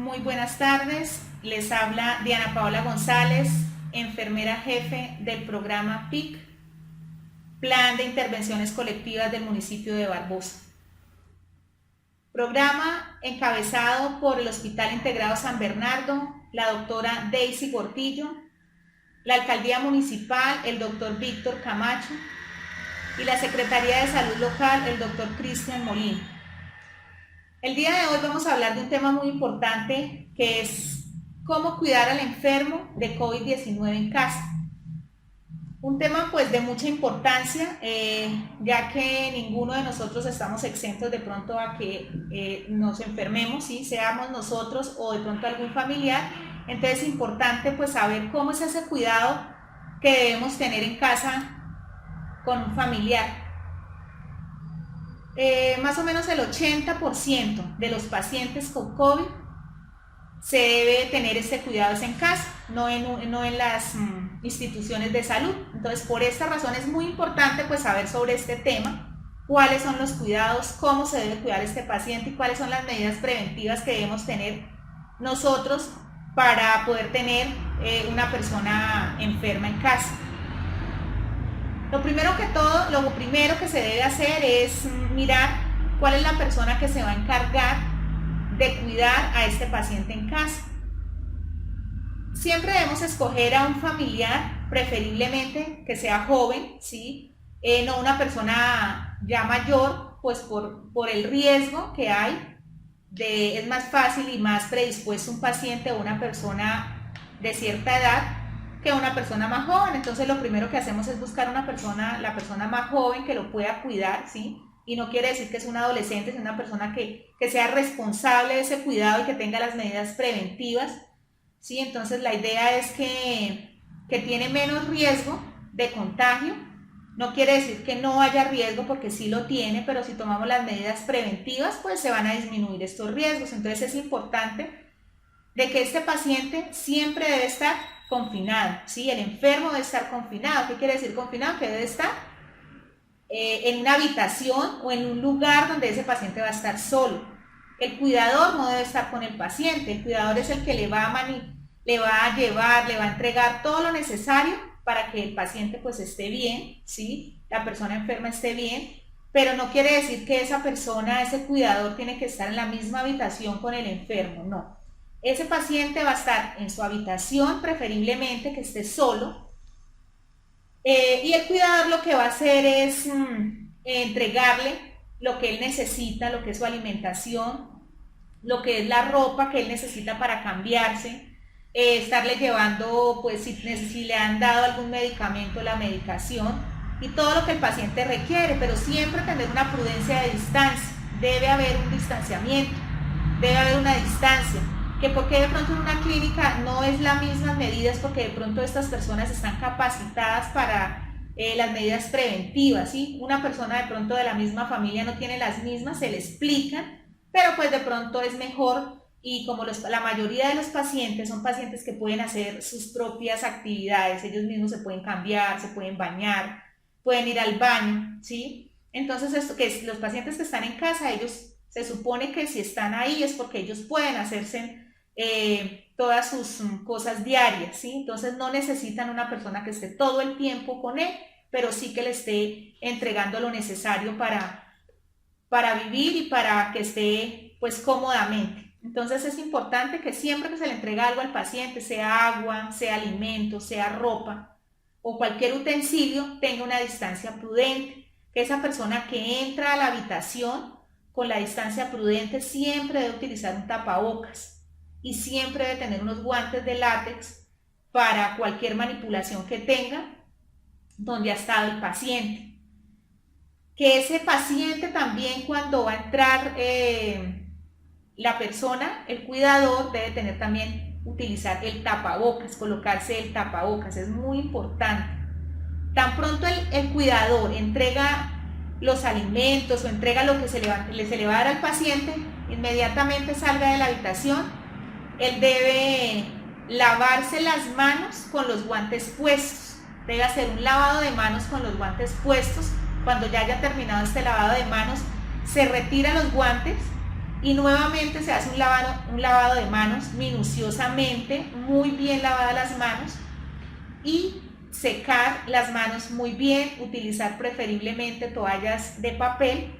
Muy buenas tardes. Les habla Diana Paola González, enfermera jefe del programa PIC, Plan de Intervenciones Colectivas del municipio de Barbosa. Programa encabezado por el Hospital Integrado San Bernardo, la doctora Daisy Gordillo, la Alcaldía Municipal, el doctor Víctor Camacho, y la Secretaría de Salud Local, el doctor Cristian Molina. El día de hoy vamos a hablar de un tema muy importante, que es cómo cuidar al enfermo de COVID-19 en casa. Un tema pues de mucha importancia, ya que ninguno de nosotros estamos exentos de pronto a que nos enfermemos, ¿sí? Seamos nosotros o de pronto algún familiar. Entonces es importante pues saber cómo es ese cuidado que debemos tener en casa con un familiar. Más o menos el 80% de los pacientes con COVID se debe tener este cuidado en casa, no en las instituciones de salud. Entonces, por esta razón es muy importante pues saber sobre este tema, cuáles son los cuidados, cómo se debe cuidar este paciente y cuáles son las medidas preventivas que debemos tener nosotros para poder tener una persona enferma en casa. Lo primero que se debe hacer es mirar cuál es la persona que se va a encargar de cuidar a este paciente en casa. Siempre debemos escoger a un familiar, preferiblemente que sea joven, ¿sí? No una persona ya mayor, pues por el riesgo que hay, es más fácil y más predispuesto un paciente o una persona de cierta edad que una persona más joven. Entonces lo primero que hacemos es buscar la persona más joven que lo pueda cuidar, ¿sí? Y no quiere decir que es un adolescente, es una persona que sea responsable de ese cuidado y que tenga las medidas preventivas, ¿sí? Entonces la idea es que tiene menos riesgo de contagio. No quiere decir que no haya riesgo, porque sí lo tiene, pero si tomamos las medidas preventivas, pues se van a disminuir estos riesgos. Entonces es importante de que este paciente siempre debe estar confinado, ¿sí? El enfermo debe estar confinado. ¿Qué quiere decir confinado? Que debe estar en una habitación o en un lugar donde ese paciente va a estar solo. El cuidador no debe estar con el paciente. El cuidador es el que le va a llevar, le va a entregar todo lo necesario para que el paciente pues esté bien, ¿sí? La persona enferma esté bien, pero no quiere decir que esa persona, ese cuidador, tiene que estar en la misma habitación con el enfermo, no. Ese paciente va a estar en su habitación, preferiblemente que esté solo, y el cuidador lo que va a hacer es entregarle lo que él necesita, lo que es su alimentación, lo que es la ropa que él necesita para cambiarse, estarle llevando, pues si le han dado algún medicamento, la medicación y todo lo que el paciente requiere, pero siempre tener una prudencia de distancia. Debe haber un distanciamiento, debe haber una distancia. Que porque de pronto en una clínica no es las mismas medidas, porque de pronto estas personas están capacitadas para las medidas preventivas, ¿sí? Una persona de pronto de la misma familia no tiene las mismas, se le explican, pero pues de pronto es mejor. Y como la mayoría de los pacientes son pacientes que pueden hacer sus propias actividades, ellos mismos se pueden cambiar, se pueden bañar, pueden ir al baño, ¿sí? Entonces los pacientes que están en casa, ellos se supone que si están ahí es porque ellos pueden hacerse todas sus cosas diarias, ¿sí? Entonces no necesitan una persona que esté todo el tiempo con él, pero sí que le esté entregando lo necesario para vivir y para que esté pues cómodamente. Entonces es importante que siempre que se le entrega algo al paciente, sea agua, sea alimento, sea ropa o cualquier utensilio, tenga una distancia prudente, que esa persona que entra a la habitación con la distancia prudente siempre debe utilizar un tapabocas y siempre debe tener unos guantes de látex para cualquier manipulación que tenga donde ha estado el paciente. Que ese paciente también, cuando va a entrar la persona, el cuidador debe tener también, utilizar el tapabocas, colocarse el tapabocas, es muy importante. Tan pronto el cuidador entrega los alimentos o entrega lo que se le va a dar al paciente, inmediatamente salga de la habitación, él debe lavarse las manos con los guantes puestos, debe hacer un lavado de manos con los guantes puestos. Cuando ya haya terminado este lavado de manos, se retira los guantes y nuevamente se hace un lavado de manos minuciosamente, muy bien lavadas las manos, y secar las manos muy bien, utilizar preferiblemente toallas de papel,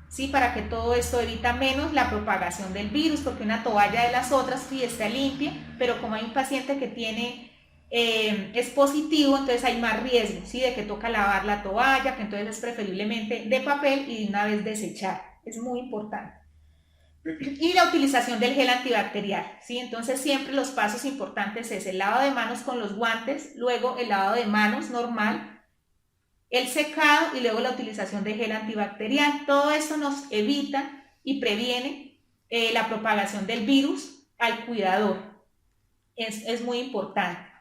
¿sí? Para que todo esto evita menos la propagación del virus, porque una toalla de las otras sí está limpia, pero como hay un paciente que tiene es positivo, entonces hay más riesgo, ¿sí? De que toca lavar la toalla, que entonces es preferiblemente de papel y de una vez desechar, es muy importante. Y la utilización del gel antibacterial, ¿sí? Entonces siempre los pasos importantes es el lavado de manos con los guantes, luego el lavado de manos normal, el secado y luego la utilización de gel antibacterial. Todo esto nos evita y previene la propagación del virus al cuidador. Es muy importante.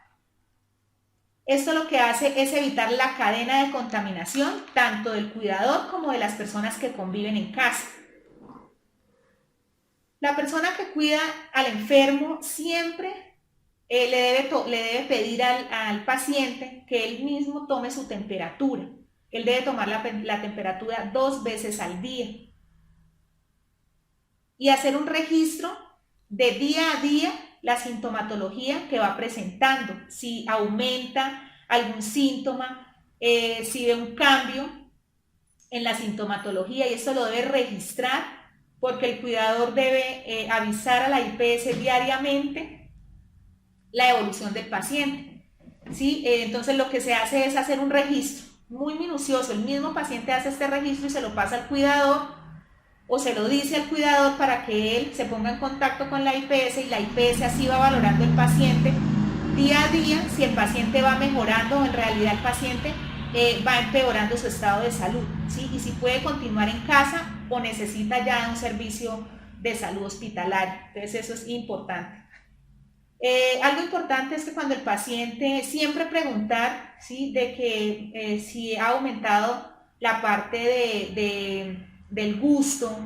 Esto lo que hace es evitar la cadena de contaminación tanto del cuidador como de las personas que conviven en casa. La persona que cuida al enfermo siempre le debe pedir al paciente que él mismo tome su temperatura. Él debe tomar la temperatura 2 veces al día y hacer un registro de día a día la sintomatología que va presentando, si aumenta algún síntoma, si ve un cambio en la sintomatología, y esto lo debe registrar porque el cuidador debe avisar a la IPS diariamente la evolución del paciente, ¿sí? Entonces lo que se hace es hacer un registro muy minucioso, el mismo paciente hace este registro y se lo pasa al cuidador o se lo dice al cuidador para que él se ponga en contacto con la IPS y la IPS así va valorando el paciente día a día, si el paciente va mejorando o en realidad el paciente va empeorando su estado de salud, ¿sí? Y si puede continuar en casa o necesita ya un servicio de salud hospitalario. Entonces eso es importante. Algo importante es que cuando el paciente siempre preguntar, ¿sí? De que si ha aumentado la parte del gusto,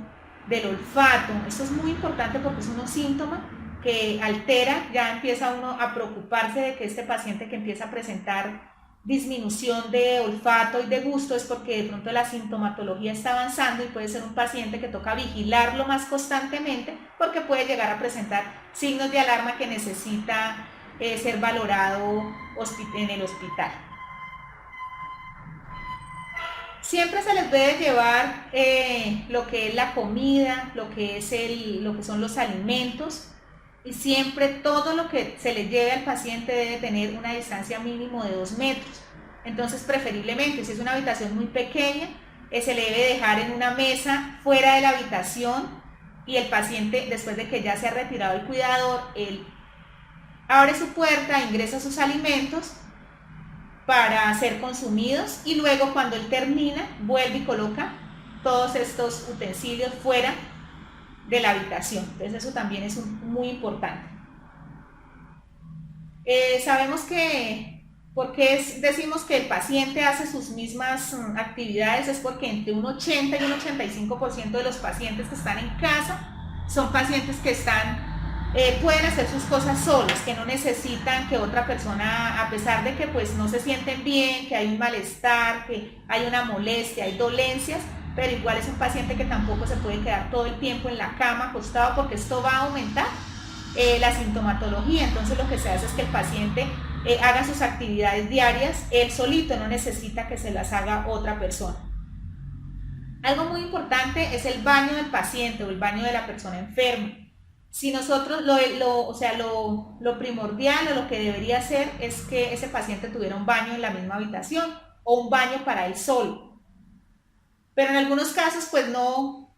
del olfato. Esto es muy importante porque es un síntoma que altera, ya empieza uno a preocuparse de que este paciente que empieza a presentar disminución de olfato y de gusto es porque de pronto la sintomatología está avanzando y puede ser un paciente que toca vigilarlo más constantemente porque puede llegar a presentar signos de alarma que necesita ser valorado en el hospital. Siempre se les debe llevar lo que es la comida, lo que son los alimentos, y siempre todo lo que se le lleve al paciente debe tener una distancia mínimo de 2 metros. Entonces preferiblemente, si es una habitación muy pequeña, se le debe dejar en una mesa fuera de la habitación y el paciente, después de que ya se ha retirado el cuidador, él abre su puerta, ingresa sus alimentos para ser consumidos y luego cuando él termina vuelve y coloca todos estos utensilios fuera de la habitación. Entonces eso también es muy importante. Sabemos que, porque decimos que el paciente hace sus mismas actividades, es porque entre un 80 y un 85% de los pacientes que están en casa son pacientes que pueden hacer sus cosas solos, que no necesitan que otra persona, a pesar de que pues no se sienten bien, que hay un malestar, que hay una molestia, hay dolencias, pero igual es un paciente que tampoco se puede quedar todo el tiempo en la cama acostado porque esto va a aumentar la sintomatología. Entonces lo que se hace es que el paciente haga sus actividades diarias él solito, no necesita que se las haga otra persona. Algo muy importante es el baño del paciente o el baño de la persona enferma. Si nosotros, lo primordial o lo que debería hacer es que ese paciente tuviera un baño en la misma habitación o un baño para él solo. Pero en algunos casos pues no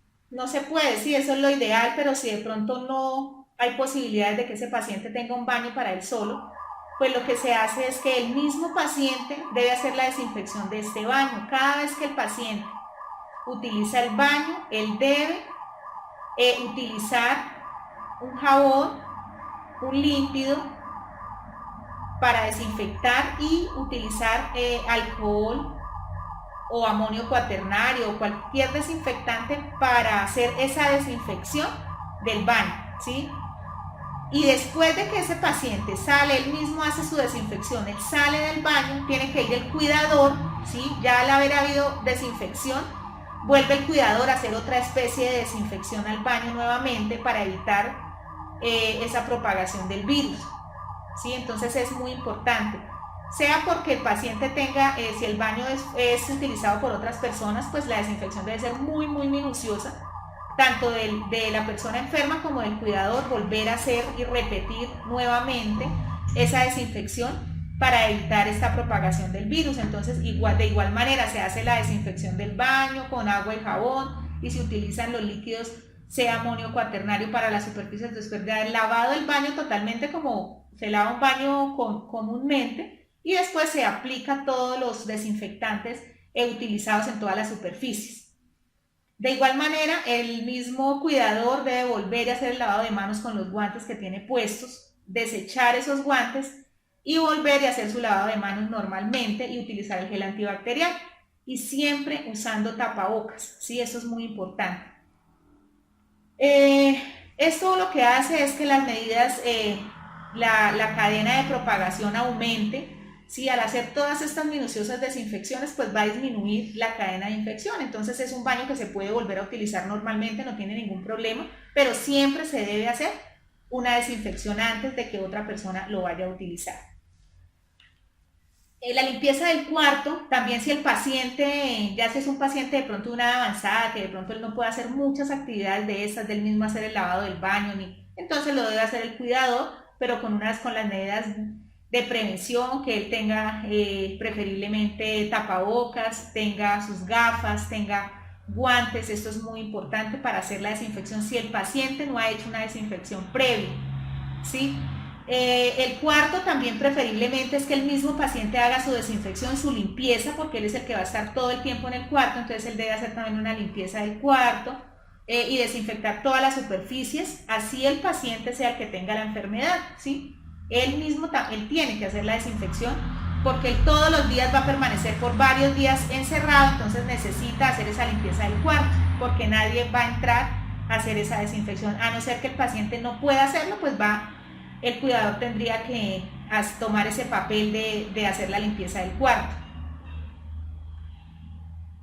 se puede, sí, eso es lo ideal, pero si de pronto no hay posibilidades de que ese paciente tenga un baño para él solo, pues lo que se hace es que el mismo paciente debe hacer la desinfección de este baño. Cada vez que el paciente utiliza el baño, él debe utilizar un jabón, un líquido para desinfectar y utilizar alcohol o amonio cuaternario o cualquier desinfectante para hacer esa desinfección del baño, ¿sí? Y después de que ese paciente sale, él mismo hace su desinfección, él sale del baño, tiene que ir el cuidador, ¿sí? Ya al haber habido desinfección, vuelve el cuidador a hacer otra especie de desinfección al baño nuevamente para evitar esa propagación del virus, ¿sí? Entonces es muy importante, sea porque el paciente tenga, si el baño es utilizado por otras personas, pues la desinfección debe ser muy minuciosa, tanto de la persona enferma como del cuidador, volver a hacer y repetir nuevamente esa desinfección para evitar esta propagación del virus. Entonces, de igual manera se hace la desinfección del baño con agua y jabón, y se utilizan los líquidos, sea amonio cuaternario para las superficies después de haber lavado el baño totalmente como se lava un baño comúnmente, y después se aplica todos los desinfectantes utilizados en todas las superficies. De igual manera, el mismo cuidador debe volver a hacer el lavado de manos con los guantes que tiene puestos, desechar esos guantes y volver a hacer su lavado de manos normalmente y utilizar el gel antibacterial, y siempre usando tapabocas, ¿sí? Eso es muy importante. Esto lo que hace es que las medidas, la cadena de propagación aumente, ¿sí? Al hacer todas estas minuciosas desinfecciones, pues va a disminuir la cadena de infección. Entonces es un baño que se puede volver a utilizar normalmente, no tiene ningún problema, pero siempre se debe hacer una desinfección antes de que otra persona lo vaya a utilizar. La limpieza del cuarto, también si el paciente, ya si es un paciente de pronto de una edad avanzada, que de pronto él no puede hacer muchas actividades de estas, del mismo hacer el lavado del baño, entonces lo debe hacer el cuidador, pero con las medidas de prevención, que él tenga preferiblemente tapabocas, tenga sus gafas, tenga guantes. Esto es muy importante para hacer la desinfección si el paciente no ha hecho una desinfección previa, ¿sí? El cuarto también preferiblemente es que el mismo paciente haga su desinfección, su limpieza, porque él es el que va a estar todo el tiempo en el cuarto, entonces él debe hacer también una limpieza del cuarto y desinfectar todas las superficies, así el paciente sea el que tenga la enfermedad, ¿sí? Él mismo él tiene que hacer la desinfección, porque él todos los días va a permanecer por varios días encerrado, entonces necesita hacer esa limpieza del cuarto, porque nadie va a entrar a hacer esa desinfección, a no ser que el paciente no pueda hacerlo, pues el cuidador tendría que tomar ese papel de hacer la limpieza del cuarto.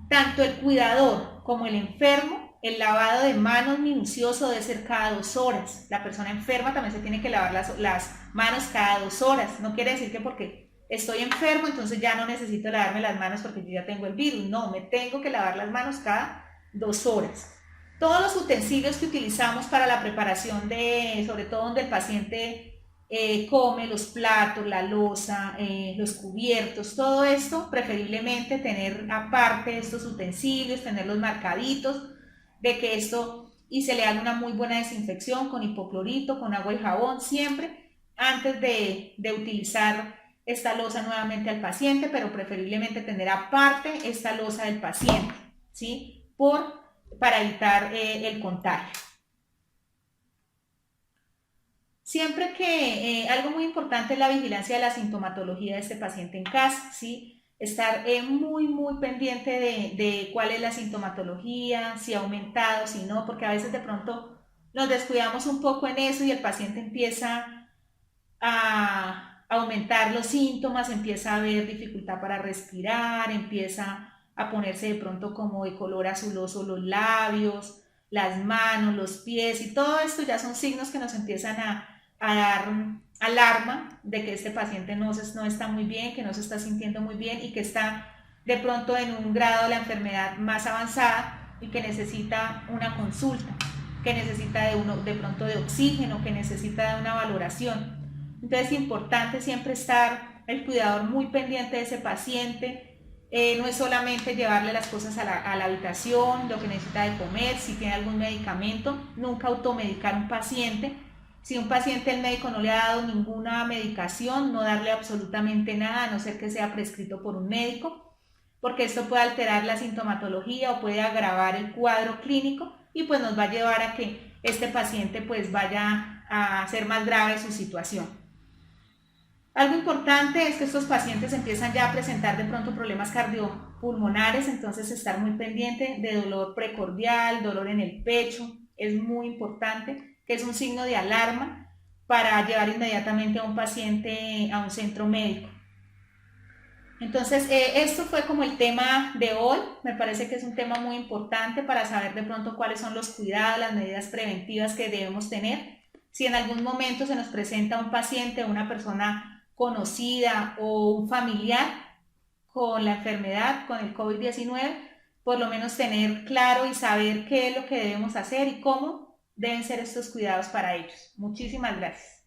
Tanto el cuidador como el enfermo, el lavado de manos minucioso debe ser cada 2 horas. La persona enferma también se tiene que lavar las manos cada 2 horas. No quiere decir que porque estoy enfermo, entonces ya no necesito lavarme las manos porque yo ya tengo el virus. No, me tengo que lavar las manos cada 2 horas. Todos los utensilios que utilizamos para la preparación sobre todo donde el paciente come, los platos, la loza, los cubiertos, todo esto, preferiblemente tener aparte estos utensilios, tenerlos marcaditos, de que esto, y se le haga una muy buena desinfección con hipoclorito, con agua y jabón, siempre antes de utilizar esta loza nuevamente al paciente, pero preferiblemente tener aparte esta loza del paciente, ¿sí? Para evitar el contagio. Siempre que algo muy importante es la vigilancia de la sintomatología de este paciente en casa, ¿sí? Estar muy pendiente de cuál es la sintomatología, si ha aumentado, si no, porque a veces de pronto nos descuidamos un poco en eso y el paciente empieza a aumentar los síntomas, empieza a haber dificultad para respirar, empieza a ponerse de pronto como de color azuloso los labios, las manos, los pies, y todo esto ya son signos que nos empiezan a dar alarma de que este paciente no está muy bien, que no se está sintiendo muy bien y que está de pronto en un grado de la enfermedad más avanzada y que necesita una consulta, que necesita de pronto de oxígeno, que necesita de una valoración. Entonces es importante siempre estar el cuidador muy pendiente de ese paciente. No es solamente llevarle las cosas a la habitación, lo que necesita de comer, si tiene algún medicamento, nunca automedicar un paciente. Si un paciente el médico no le ha dado ninguna medicación, no darle absolutamente nada, a no ser que sea prescrito por un médico, porque esto puede alterar la sintomatología o puede agravar el cuadro clínico y pues nos va a llevar a que este paciente pues vaya a hacer más grave su situación. Algo importante es que estos pacientes empiezan ya a presentar de pronto problemas cardiopulmonares, entonces estar muy pendiente de dolor precordial, dolor en el pecho, es muy importante, que es un signo de alarma para llevar inmediatamente a un paciente a un centro médico. Entonces, esto fue como el tema de hoy. Me parece que es un tema muy importante para saber de pronto cuáles son los cuidados, las medidas preventivas que debemos tener. Si en algún momento se nos presenta un paciente, una persona conocida o un familiar con la enfermedad, con el COVID-19, por lo menos tener claro y saber qué es lo que debemos hacer y cómo deben ser estos cuidados para ellos. Muchísimas gracias.